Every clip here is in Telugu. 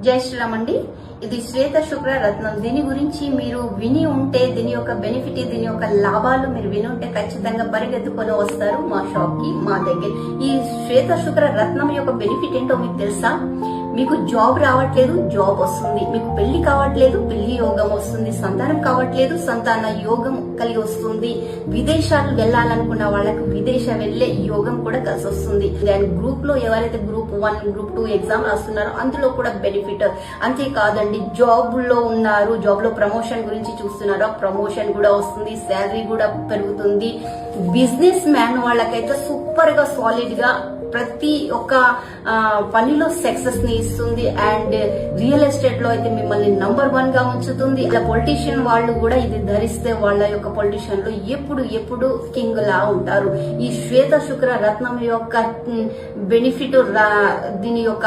జై శ్రీరామ్ అండి. ఇది శ్వేత శుక్ర రత్నం. దీని గురించి మీరు విని ఉంటే, దీని యొక్క బెనిఫిట్, దీని యొక్క లాభాలు మీరు విని ఉంటే ఖచ్చితంగా పరిగెత్తుకొని వస్తారు మా షాప్ కి, మా దగ్గర. ఈ శ్వేత శుక్ర రత్నం యొక్క బెనిఫిట్ ఏంటో మీకు తెలుసా? మీకు జాబ్ రావట్లేదు, జాబ్ వస్తుంది. మీకు పెళ్లి కావట్లేదు, పెళ్లి యోగం వస్తుంది. సంతానం కావట్లేదు, సంతాన యోగం కలిగి వస్తుంది. విదేశాలు వెళ్లాలనుకున్న వాళ్ళకు విదేశ వెళ్లే యోగం కూడా కలిసి వస్తుంది. దాని గ్రూప్ లో ఎవరైతే గ్రూప్ 1, గ్రూప్ 2 ఎగ్జామ్ రాస్తున్నారో అందులో కూడా బెనిఫిట్. అంతేకాదండి, జాబ్ లో ఉన్నారు, జాబ్ లో ప్రమోషన్ గురించి చూస్తున్నారో ప్రమోషన్ కూడా వస్తుంది, శాలరీ కూడా పెరుగుతుంది. బిజినెస్ మ్యాన్ వాళ్ళకైతే సూపర్ గా, సాలిడ్ గా ప్రతి ఒక్క పనిలో సక్సెస్ ని ఇస్తుంది. అండ్ రియల్ ఎస్టేట్ లో అయితే మిమ్మల్ని నంబర్ 1 గా ఉంచుతుంది. ఇలా పొలిటీషియన్ వాళ్ళు కూడా ఇది ధరిస్తే వాళ్ళ యొక్క పొలిటీషియన్ లో ఎప్పుడు కింగ్ లా ఉంటారు. ఈ శ్వేత శుక్ర రత్నం యొక్క బెనిఫిట్, దీని యొక్క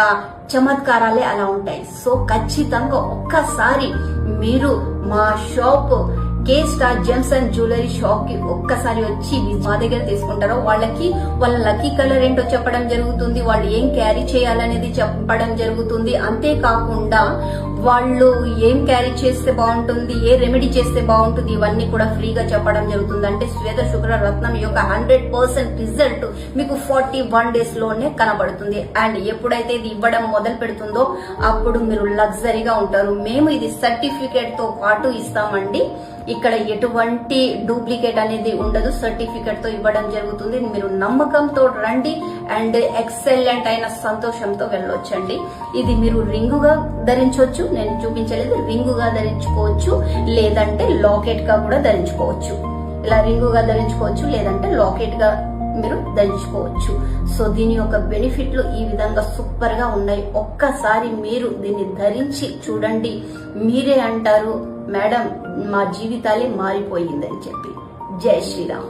చమత్కారాలే అలా ఉంటాయి. సో ఖచ్చితంగా ఒక్కసారి మీరు మా shop star gems and jewellery shop కి ఒక్కసారి వచ్చి మా దగ్గర తీసుకుంటారో వాళ్ళకి వాళ్ళ లక్కీ కలర్ ఏంటో చెప్పడం జరుగుతుంది, వాళ్ళు ఏం క్యారీ చేయాలనేది చెప్పడం జరుగుతుంది. అంతేకాకుండా వాళ్ళు ఏం క్యారీ చేస్తే బాగుంటుంది, ఏ రెమెడీ చేస్తే బాగుంటుంది, ఇవన్నీ కూడా ఫ్రీగా చెప్పడం జరుగుతుంది. అంటే శ్వేత శుక్ర రత్నం యొక్క 100% రిజల్ట్ మీకు 41 days లోనే కనబడుతుంది. అండ్ ఎప్పుడైతే ఇది ఇవ్వడం మొదలు పెడుతుందో అప్పుడు మీరు లగ్జరీగా ఉంటారు. మేము ఇది సర్టిఫికేట్ తో పాటు ఇస్తామండి. ఇక్కడ ఎటువంటి డూప్లికేట్ అనేది ఉండదు, సర్టిఫికేట్ తో ఇవ్వడం జరుగుతుంది. మీరు నమ్మకంతో రండి అండ్ ఎక్సలెంట్ అయిన సంతోషంతో వెళ్ళొచ్చండి. ఇది మీరు రింగుగా ధరించవచ్చు, నేను చూపించలేదు, రింగుగా ధరించుకోవచ్చు, లేదంటే లాకెట్ గా కూడా ధరించుకోవచ్చు. ఇలా రింగుగా ధరించుకోవచ్చు, లేదంటే లాకెట్ గా మీరు ధరించుకోవచ్చు. సో దీని యొక్క బెనిఫిట్లు ఈ విధంగా సూపర్ గా ఉన్నాయి. ఒక్కసారి మీరు దీన్ని ధరించి చూడండి, మీరే అంటారు మేడం మా జీవితాలే మారిపోయిందని చెప్పి. జై శ్రీరామ్.